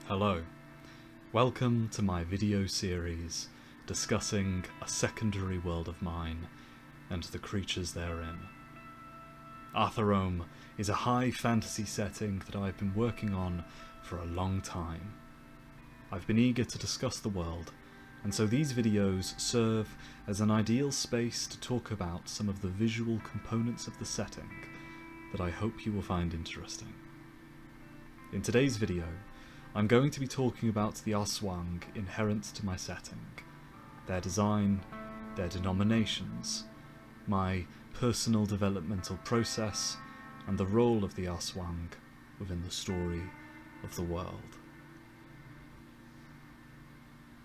Hello, welcome to my video series discussing a secondary world of mine and the creatures therein. Arthurome is a high fantasy setting that I've been working on for a long time. I've been eager to discuss the world, and so these videos serve as an ideal space to talk about some of the visual components of the setting that I hope you will find interesting. In today's video, I'm going to be talking about the Aswang inherent to my setting, their design, their denominations, my personal developmental process, and the role of the Aswang within the story of the world.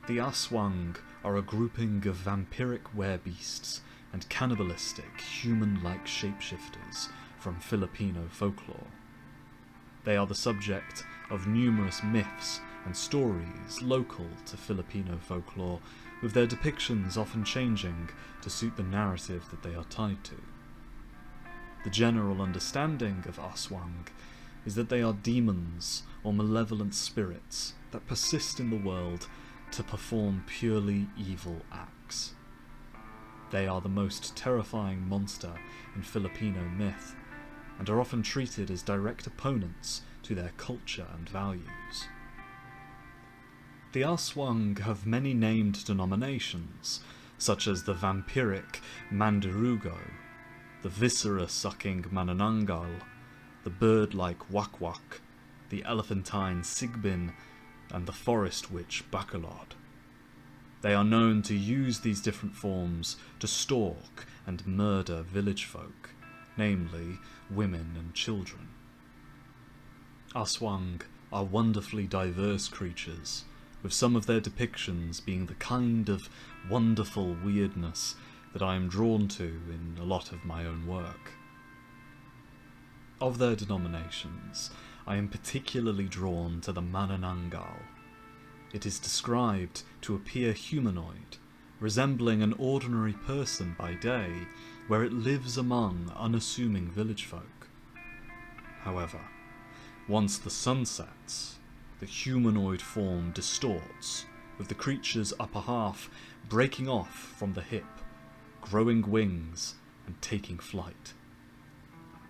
The Aswang are a grouping of vampiric werebeasts and cannibalistic, human-like shapeshifters from Filipino folklore. They are the subject of numerous myths and stories local to Filipino folklore, with their depictions often changing to suit the narrative that they are tied to. The general understanding of Aswang is that they are demons or malevolent spirits that persist in the world to perform purely evil acts. They are the most terrifying monster in Filipino myth, and are often treated as direct opponents to their culture and values. The Aswang have many named denominations, such as the vampiric Mandirugo, the viscera-sucking Manananggal, the bird-like Wakwak, the elephantine Sigbin, and the forest witch Bacolod. They are known to use these different forms to stalk and murder village folk, namely women and children. Aswang are wonderfully diverse creatures, with some of their depictions being the kind of wonderful weirdness that I am drawn to in a lot of my own work. Of their denominations, I am particularly drawn to the Manananggal. It is described to appear humanoid, resembling an ordinary person by day, where it lives among unassuming village folk. However, once the sun sets, the humanoid form distorts, with the creature's upper half breaking off from the hip, growing wings, and taking flight.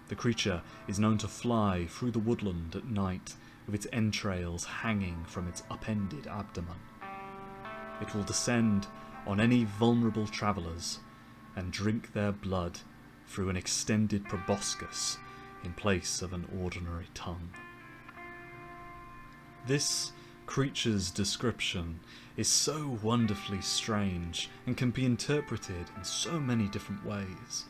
The creature is known to fly through the woodland at night with its entrails hanging from its upended abdomen. It will descend on any vulnerable travellers and drink their blood through an extended proboscis in place of an ordinary tongue. This creature's description is so wonderfully strange and can be interpreted in so many different ways.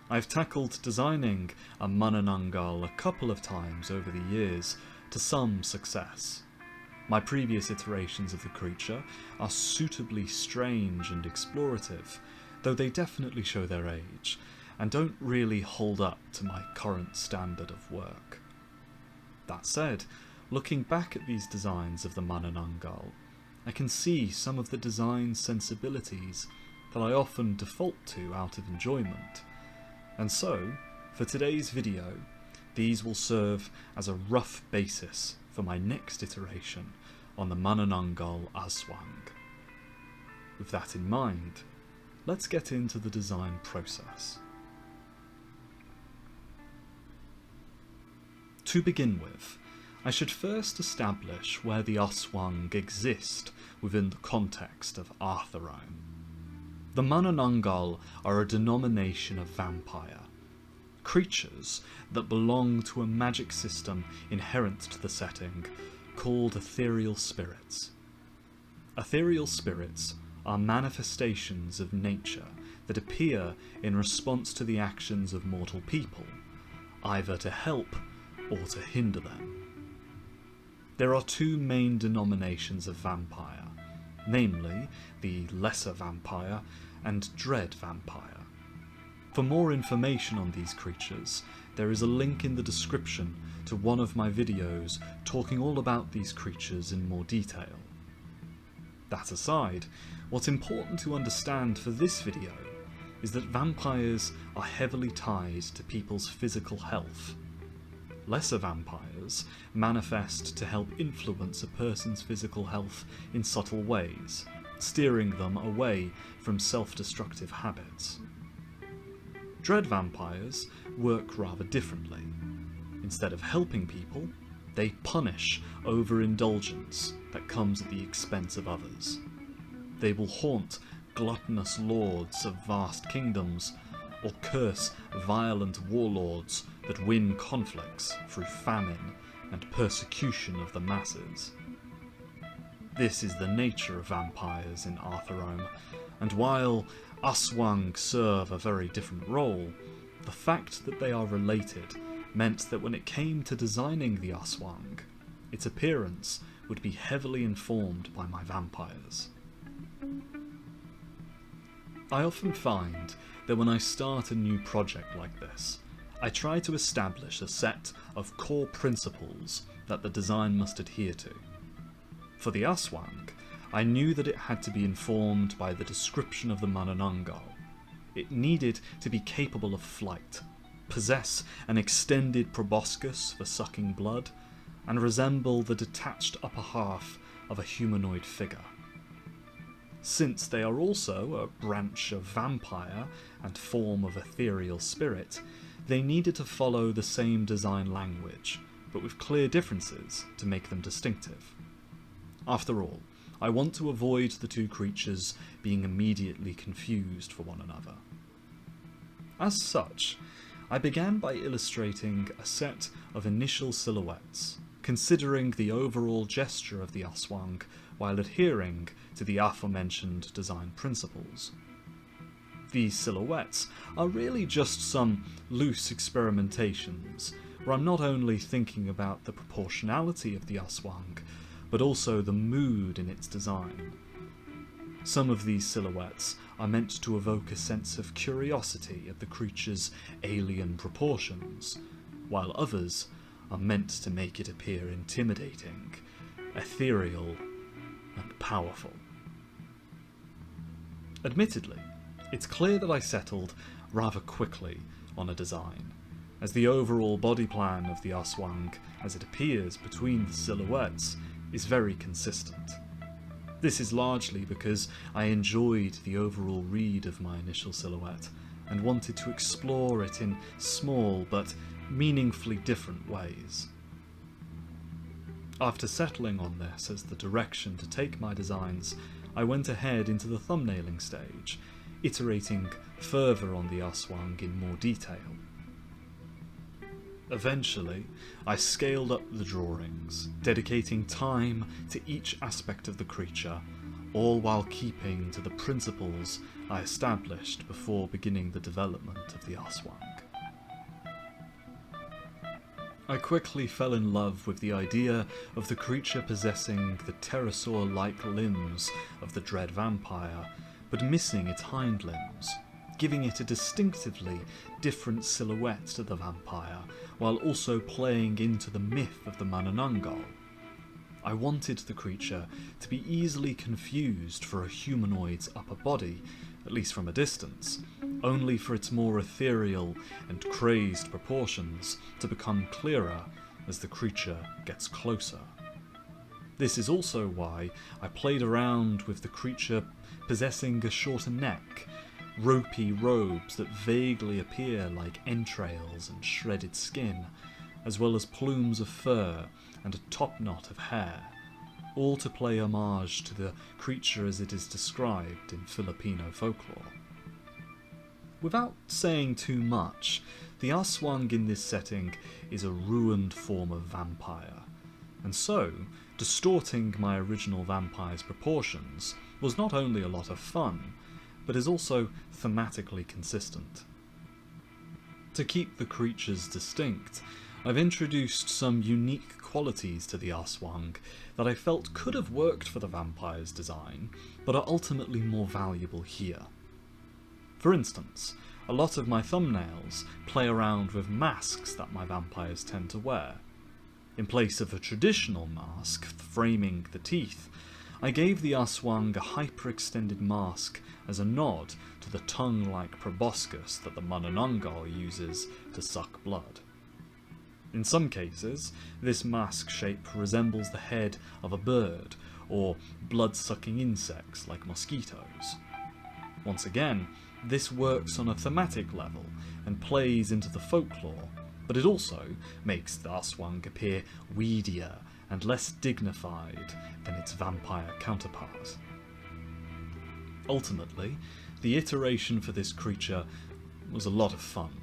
I've tackled designing a Manananggal a couple of times over the years, to some success. My previous iterations of the creature are suitably strange and explorative, though they definitely show their age, and don't really hold up to my current standard of work. That said, looking back at these designs of the Manananggal, I can see some of the design sensibilities that I often default to out of enjoyment, and so, for today's video, these will serve as a rough basis for my next iteration on the Manananggal Aswang. With that in mind, let's get into the design process. To begin with, I should first establish where the Aswang exist within the context of Arthurome. The Manananggal are a denomination of vampire, creatures that belong to a magic system inherent to the setting called ethereal spirits. Ethereal spirits are manifestations of nature that appear in response to the actions of mortal people, either to help or to hinder them. There are two main denominations of vampire, namely the lesser vampire and dread vampire. For more information on these creatures, there is a link in the description to one of my videos talking all about these creatures in more detail. That aside, what's important to understand for this video is that vampires are heavily tied to people's physical health. Lesser vampires manifest to help influence a person's physical health in subtle ways, steering them away from self-destructive habits. Dread vampires work rather differently. Instead of helping people, they punish overindulgence that comes at the expense of others. They will haunt gluttonous lords of vast kingdoms, or curse violent warlords that win conflicts through famine and persecution of the masses. This is the nature of vampires in Arthrome, and while Aswang serve a very different role, the fact that they are related meant that when it came to designing the Aswang, its appearance would be heavily informed by my vampires. I often find that when I start a new project like this, I try to establish a set of core principles that the design must adhere to. For the Aswang, I knew that it had to be informed by the description of the Manananggal. It needed to be capable of flight, possess an extended proboscis for sucking blood, and resemble the detached upper half of a humanoid figure. Since they are also a branch of vampire and form of ethereal spirit, they needed to follow the same design language, but with clear differences to make them distinctive. After all, I want to avoid the two creatures being immediately confused for one another. As such, I began by illustrating a set of initial silhouettes, considering the overall gesture of the Aswang while adhering to the aforementioned design principles. These silhouettes are really just some loose experimentations, where I'm not only thinking about the proportionality of the Aswang, but also the mood in its design. Some of these silhouettes are meant to evoke a sense of curiosity at the creature's alien proportions, while others are meant to make it appear intimidating, ethereal, and powerful. Admittedly, it's clear that I settled rather quickly on a design, as the overall body plan of the Aswang, as it appears between the silhouettes, is very consistent. This is largely because I enjoyed the overall read of my initial silhouette, and wanted to explore it in small but meaningfully different ways. After settling on this as the direction to take my designs, I went ahead into the thumbnailing stage, iterating further on the Aswang in more detail. Eventually, I scaled up the drawings, dedicating time to each aspect of the creature, all while keeping to the principles I established before beginning the development of the Aswang. I quickly fell in love with the idea of the creature possessing the pterosaur-like limbs of the dread vampire, but missing its hind limbs, giving it a distinctively different silhouette to the vampire, while also playing into the myth of the Manananggal. I wanted the creature to be easily confused for a humanoid's upper body, at least from a distance, only for its more ethereal and crazed proportions to become clearer as the creature gets closer. This is also why I played around with the creature possessing a shorter neck, ropey robes that vaguely appear like entrails and shredded skin, as well as plumes of fur and a top knot of hair, all to play homage to the creature as it is described in Filipino folklore. Without saying too much, the Aswang in this setting is a ruined form of vampire, and so distorting my original vampire's proportions was not only a lot of fun, but is also thematically consistent. To keep the creatures distinct, I've introduced some unique qualities to the Aswang that I felt could have worked for the vampire's design, but are ultimately more valuable here. For instance, a lot of my thumbnails play around with masks that my vampires tend to wear. In place of a traditional mask framing the teeth, I gave the Aswang a hyperextended mask as a nod to the tongue-like proboscis that the Manananggal uses to suck blood. In some cases, this mask shape resembles the head of a bird or blood-sucking insects like mosquitoes. Once again, this works on a thematic level and plays into the folklore, but it also makes the Aswang appear weedier and less dignified than its vampire counterpart. Ultimately, the iteration for this creature was a lot of fun.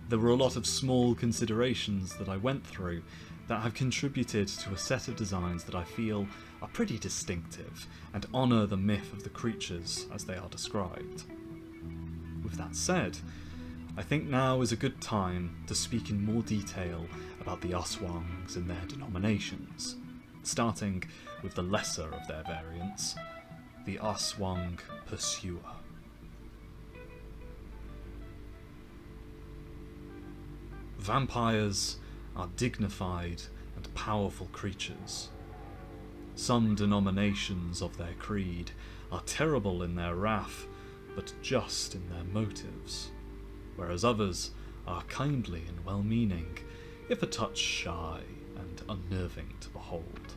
There were a lot of small considerations that I went through that have contributed to a set of designs that I feel are pretty distinctive and honour the myth of the creatures as they are described. With that said, I think now is a good time to speak in more detail about the Aswangs and their denominations, starting with the lesser of their variants, the Aswang Pursuer. Vampires are dignified and powerful creatures. Some denominations of their creed are terrible in their wrath, but just in their motives, whereas others are kindly and well-meaning, if a touch shy and unnerving to behold.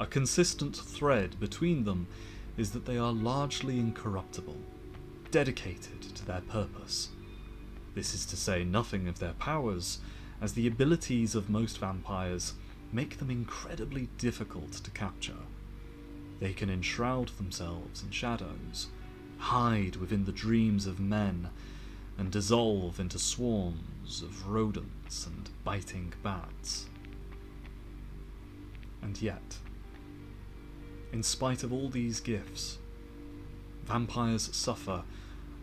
A consistent thread between them is that they are largely incorruptible, dedicated to their purpose. This is to say nothing of their powers, as the abilities of most vampires make them incredibly difficult to capture. They can enshroud themselves in shadows, hide within the dreams of men, and dissolve into swarms of rodents and biting bats. And yet, in spite of all these gifts, vampires suffer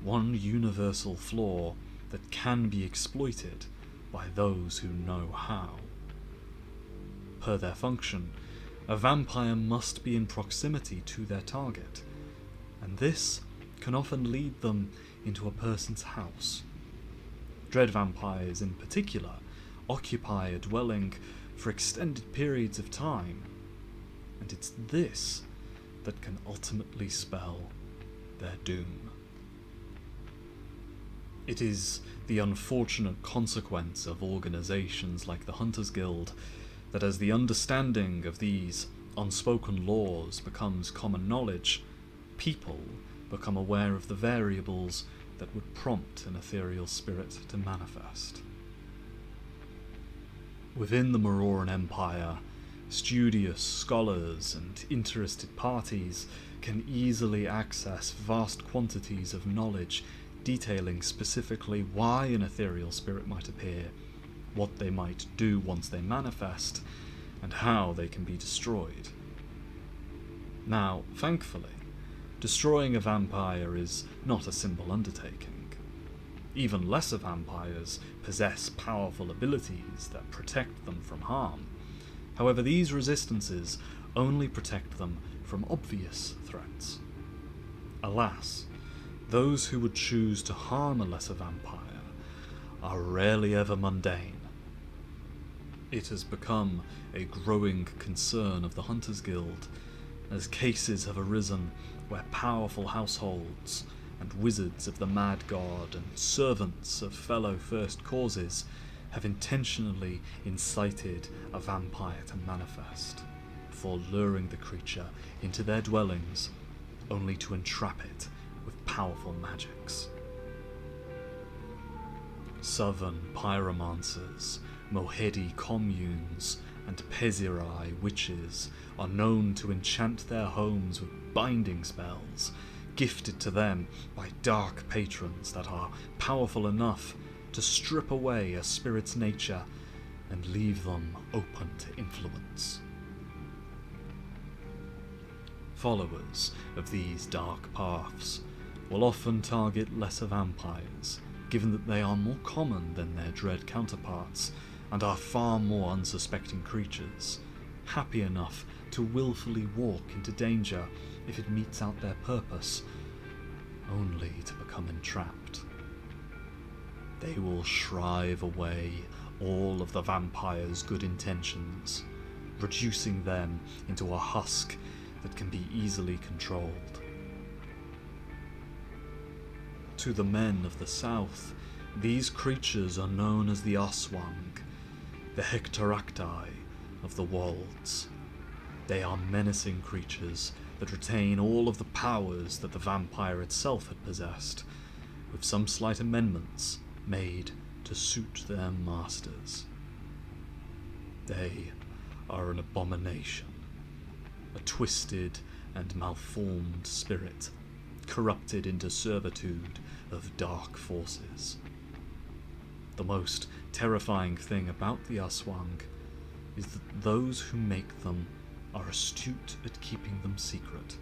one universal flaw that can be exploited by those who know how. Per their function, a vampire must be in proximity to their target, and this can often lead them into a person's house. Dread vampires in particular occupy a dwelling for extended periods of time, and it's this that can ultimately spell their doom. It is the unfortunate consequence of organisations like the Hunters Guild that as the understanding of these unspoken laws becomes common knowledge, people become aware of the variables that would prompt an ethereal spirit to manifest. Within the Mauroran Empire, studious scholars and interested parties can easily access vast quantities of knowledge detailing specifically why an ethereal spirit might appear, what they might do once they manifest, and how they can be destroyed. Now, thankfully, destroying a vampire is not a simple undertaking. Even lesser vampires possess powerful abilities that protect them from harm. However, these resistances only protect them from obvious threats. Alas, those who would choose to harm a lesser vampire are rarely ever mundane. It has become a growing concern of the Hunters Guild, as cases have arisen where powerful households and wizards of the Mad God and servants of fellow First Causes have intentionally incited a vampire to manifest, before luring the creature into their dwellings, only to entrap it with powerful magics. Southern pyromancers, Mohedi communes, and Pezirai witches are known to enchant their homes with binding spells, gifted to them by dark patrons that are powerful enough to strip away a spirit's nature and leave them open to influence. Followers of these dark paths will often target lesser vampires, given that they are more common than their dread counterparts and are far more unsuspecting creatures, happy enough to willfully walk into danger if it meets out their purpose, only to become entrapped. They will shrive away all of the vampire's good intentions, reducing them into a husk that can be easily controlled. To the men of the South, These creatures are known as the Aswang, the Hectoracti of the Wolds. They are menacing creatures that retain all of the powers that the vampire itself had possessed, with some slight amendments made to suit their masters. They are an abomination, a twisted and malformed spirit, corrupted into servitude of dark forces. The most terrifying thing about the Aswang is that those who make them are astute at keeping them secret.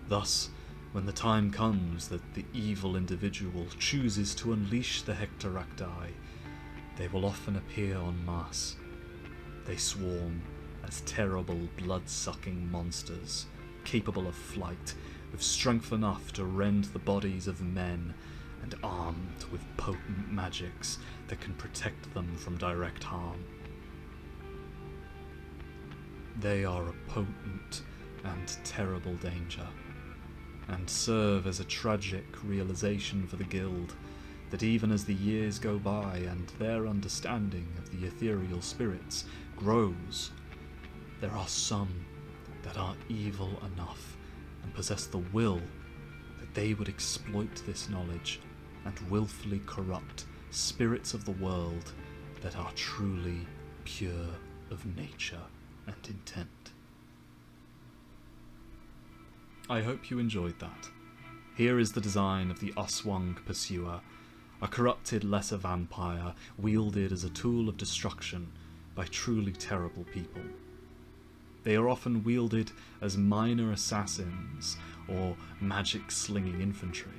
Thus, when the time comes that the evil individual chooses to unleash the Hectoracti, they will often appear en masse. They swarm as terrible blood-sucking monsters, capable of flight, with strength enough to rend the bodies of men, and armed with potent magics that can protect them from direct harm. They are a potent and terrible danger, and serve as a tragic realization for the Guild that even as the years go by and their understanding of the ethereal spirits grows, there are some that are evil enough and possess the will that they would exploit this knowledge and willfully corrupt spirits of the world that are truly pure of nature and intent. I hope you enjoyed that. Here is the design of the Aswang Pursuer, a corrupted lesser vampire wielded as a tool of destruction by truly terrible people. They are often wielded as minor assassins or magic-slinging infantry.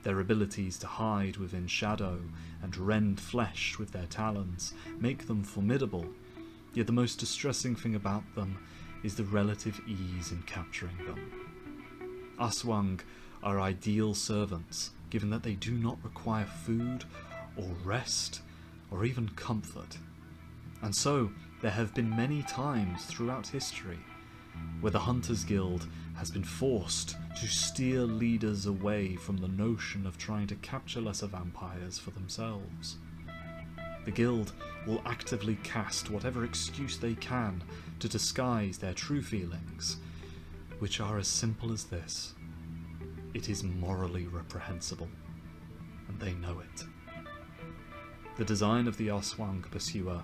Their abilities to hide within shadow and rend flesh with their talons make them formidable, yet the most distressing thing about them is the relative ease in capturing them. Aswang are ideal servants, given that they do not require food or rest or even comfort. And so there have been many times throughout history where the Hunters Guild has been forced to steer leaders away from the notion of trying to capture lesser vampires for themselves. The Guild will actively cast whatever excuse they can to disguise their true feelings, which are as simple as this: it is morally reprehensible, and they know it. The design of the Aswang Pursuer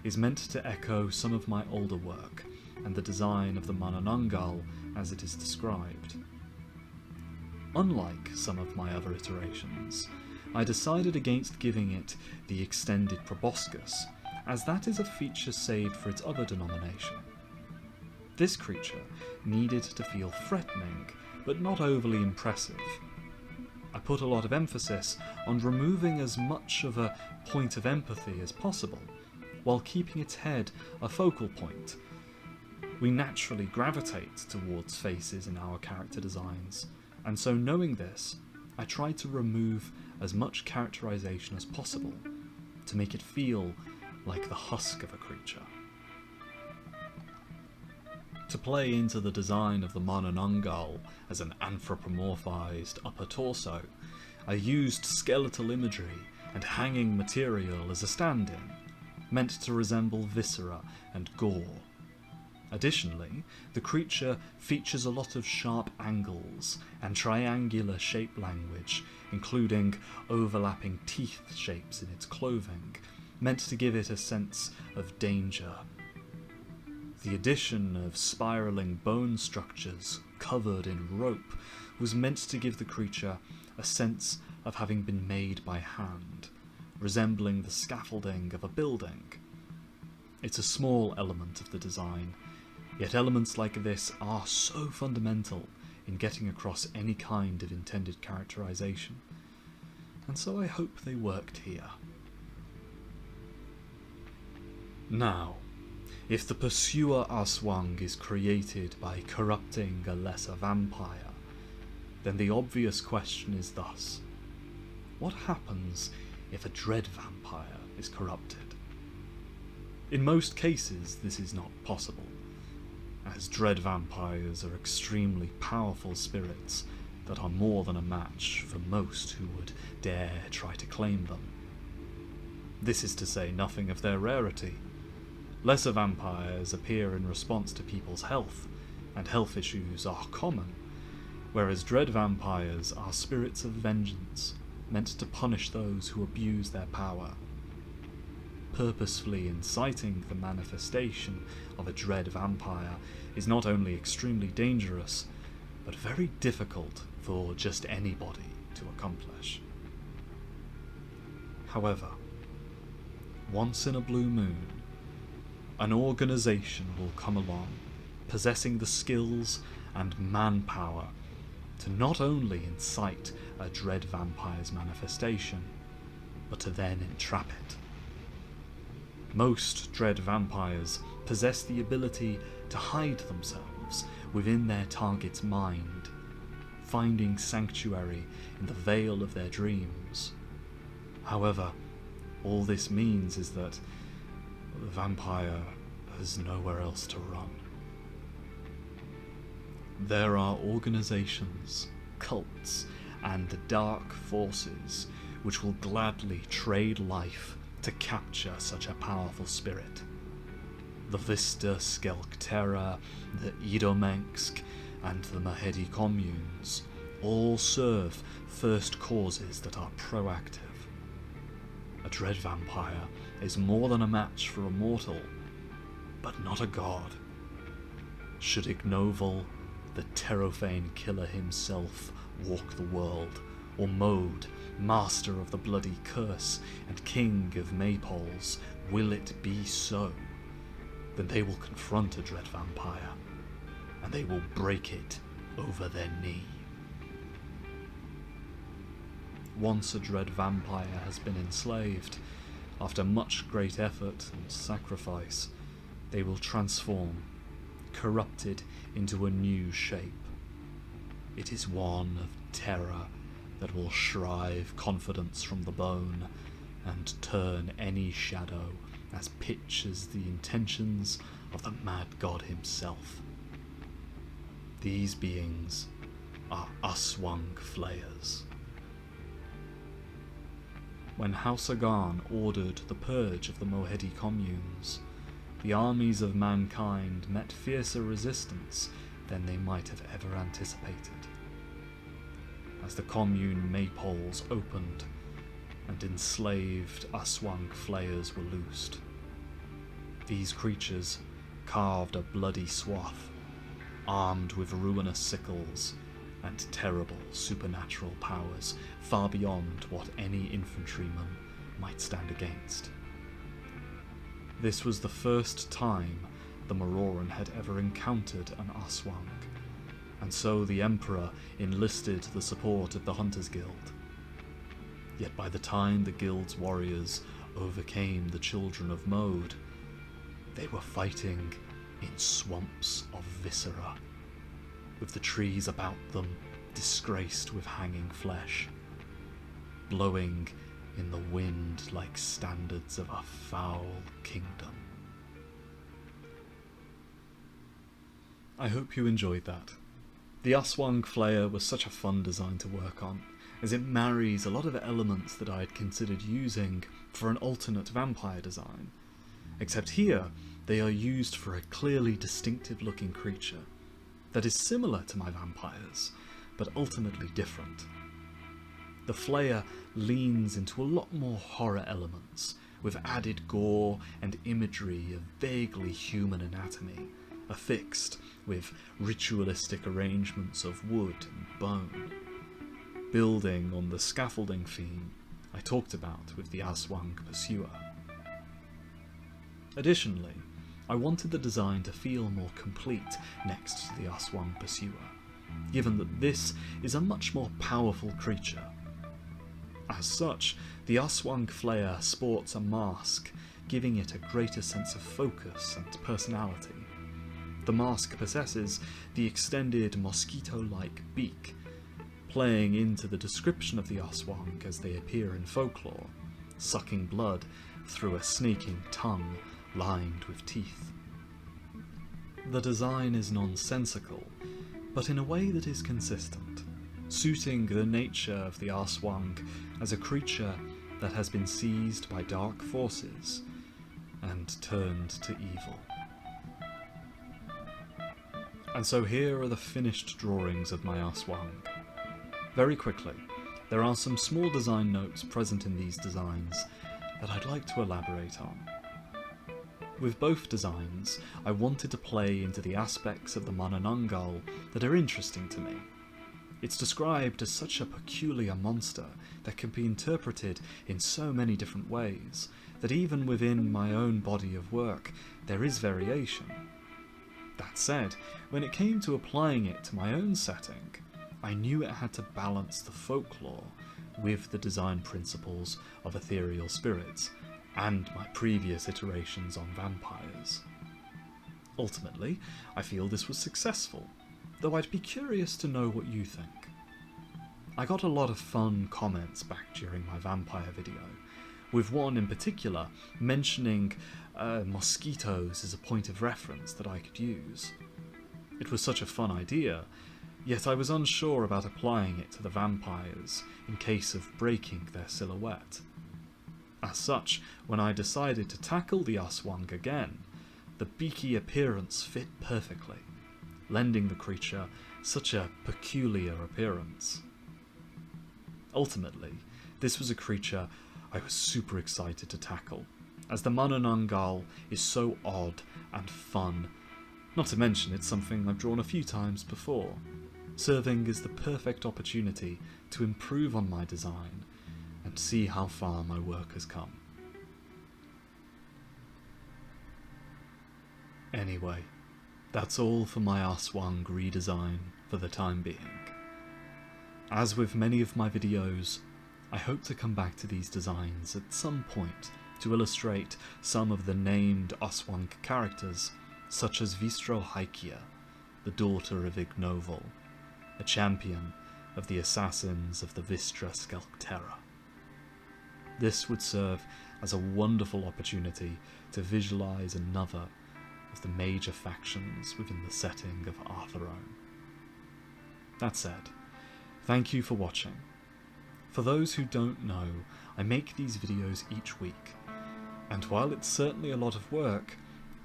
is meant to echo some of my older work, and the design of the Manananggal as it is described. Unlike some of my other iterations, I decided against giving it the extended proboscis, as that is a feature saved for its other denomination. This creature needed to feel threatening, but not overly impressive. I put a lot of emphasis on removing as much of a point of empathy as possible, while keeping its head a focal point. We naturally gravitate towards faces in our character designs, and so knowing this, I tried to remove as much characterization as possible to make it feel like the husk of a creature. To play into the design of the Manananggal as an anthropomorphized upper torso, I used skeletal imagery and hanging material as a stand-in, meant to resemble viscera and gore. Additionally, the creature features a lot of sharp angles and triangular shape language, including overlapping teeth shapes in its clothing, meant to give it a sense of danger. The addition of spiraling bone structures covered in rope was meant to give the creature a sense of having been made by hand, resembling the scaffolding of a building. It's a small element of the design, yet elements like this are so fundamental in getting across any kind of intended characterization, and so I hope they worked here. Now, if the Pursuer Aswang is created by corrupting a lesser vampire, then the obvious question is thus: what happens if a dread vampire is corrupted? In most cases, this is not possible, as dread vampires are extremely powerful spirits that are more than a match for most who would dare try to claim them. This is to say nothing of their rarity. Lesser vampires appear in response to people's health, and health issues are common, whereas dread vampires are spirits of vengeance, meant to punish those who abuse their power. Purposefully inciting the manifestation of a dread vampire is not only extremely dangerous, but very difficult for just anybody to accomplish. However, once in a blue moon, an organization will come along, possessing the skills and manpower to not only incite a dread vampire's manifestation, but to then entrap it. Most dread vampires possess the ability to hide themselves within their target's mind, finding sanctuary in the veil of their dreams. However, all this means is that the vampire has nowhere else to run. There are organizations, cults, and dark forces which will gladly trade life to capture such a powerful spirit. The Vista Skelktera, the Idomensk, and the Mahedi communes all serve first causes that are proactive. A dread vampire is more than a match for a mortal, but not a god. Should Ignoval, the Terrophane killer himself, walk the world, or Mode, master of the bloody curse and king of Maypoles, will it be so, then they will confront a dread vampire, and they will break it over their knee. Once a dread vampire has been enslaved, after much great effort and sacrifice, they will transform, corrupted into a new shape. It is one of terror that will shrive confidence from the bone and turn any shadow as pitch as the intentions of the mad god himself. These beings are Aswang Flares. When House Agarn ordered the purge of the Mohedi communes, the armies of mankind met fiercer resistance than they might have ever anticipated. As the commune maypoles opened and enslaved Aswang Flayers were loosed, these creatures carved a bloody swath, armed with ruinous sickles and terrible supernatural powers far beyond what any infantryman might stand against. This was the first time the Maroran had ever encountered an Aswang, and so the Emperor enlisted the support of the Hunters Guild. Yet by the time the Guild's warriors overcame the Children of Mode, they were fighting in swamps of viscera, with the trees about them disgraced with hanging flesh, blowing in the wind like standards of a foul kingdom. I hope you enjoyed that. The Aswang Flare was such a fun design to work on, as it marries a lot of elements that I had considered using for an alternate vampire design, except here they are used for a clearly distinctive looking creature that is similar to my vampires, but ultimately different. The Flare leans into a lot more horror elements, with added gore and imagery of vaguely human anatomy, affixed with ritualistic arrangements of wood and bone, building on the scaffolding theme I talked about with the Aswang Pursuer. Additionally, I wanted the design to feel more complete next to the Aswang Pursuer, given that this is a much more powerful creature. As such, the Aswang Flare sports a mask, giving it a greater sense of focus and personality. The mask possesses the extended mosquito-like beak, playing into the description of the Aswang as they appear in folklore, sucking blood through a snaking tongue lined with teeth. The design is nonsensical, but in a way that is consistent, suiting the nature of the Aswang as a creature that has been seized by dark forces and turned to evil. And so here are the finished drawings of my Aswang. Very quickly, there are some small design notes present in these designs that I'd like to elaborate on. With both designs, I wanted to play into the aspects of the Manananggal that are interesting to me. It's described as such a peculiar monster that can be interpreted in so many different ways, that even within my own body of work, there is variation. That said, when it came to applying it to my own setting, I knew it had to balance the folklore with the design principles of ethereal spirits, and my previous iterations on vampires. Ultimately, I feel this was successful, though I'd be curious to know what you think. I got a lot of fun comments back during my vampire video, with one in particular mentioning mosquitoes as a point of reference that I could use. It was such a fun idea, yet I was unsure about applying it to the vampires in case of breaking their silhouette. As such, when I decided to tackle the Aswang again, the beaky appearance fit perfectly, lending the creature such a peculiar appearance. Ultimately, this was a creature I was super excited to tackle, as the Manananggal is so odd and fun, not to mention it's something I've drawn a few times before, serving as the perfect opportunity to improve on my design and see how far my work has come. Anyway, that's all for my Aswang redesign for the time being. As with many of my videos, I hope to come back to these designs at some point to illustrate some of the named Aswang characters, such as Vistro Haikia, the daughter of Ignoval, a champion of the assassins of the Vistra Skelpterra. This would serve as a wonderful opportunity to visualise another of the major factions within the setting of Artheron. That said, thank you for watching. For those who don't know, I make these videos each week, and while it's certainly a lot of work,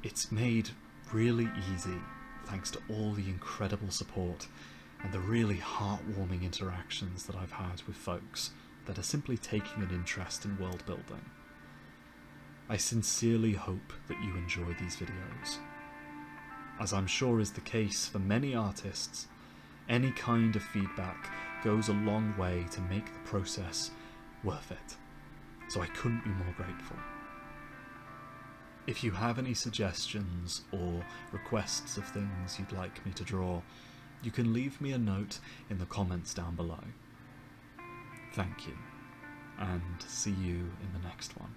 it's made really easy thanks to all the incredible support and the really heartwarming interactions that I've had with folks that are simply taking an interest in world building. I sincerely hope that you enjoy these videos. As I'm sure is the case for many artists, any kind of feedback goes a long way to make the process worth it, so I couldn't be more grateful. If you have any suggestions or requests of things you'd like me to draw, you can leave me a note in the comments down below. Thank you, and see you in the next one.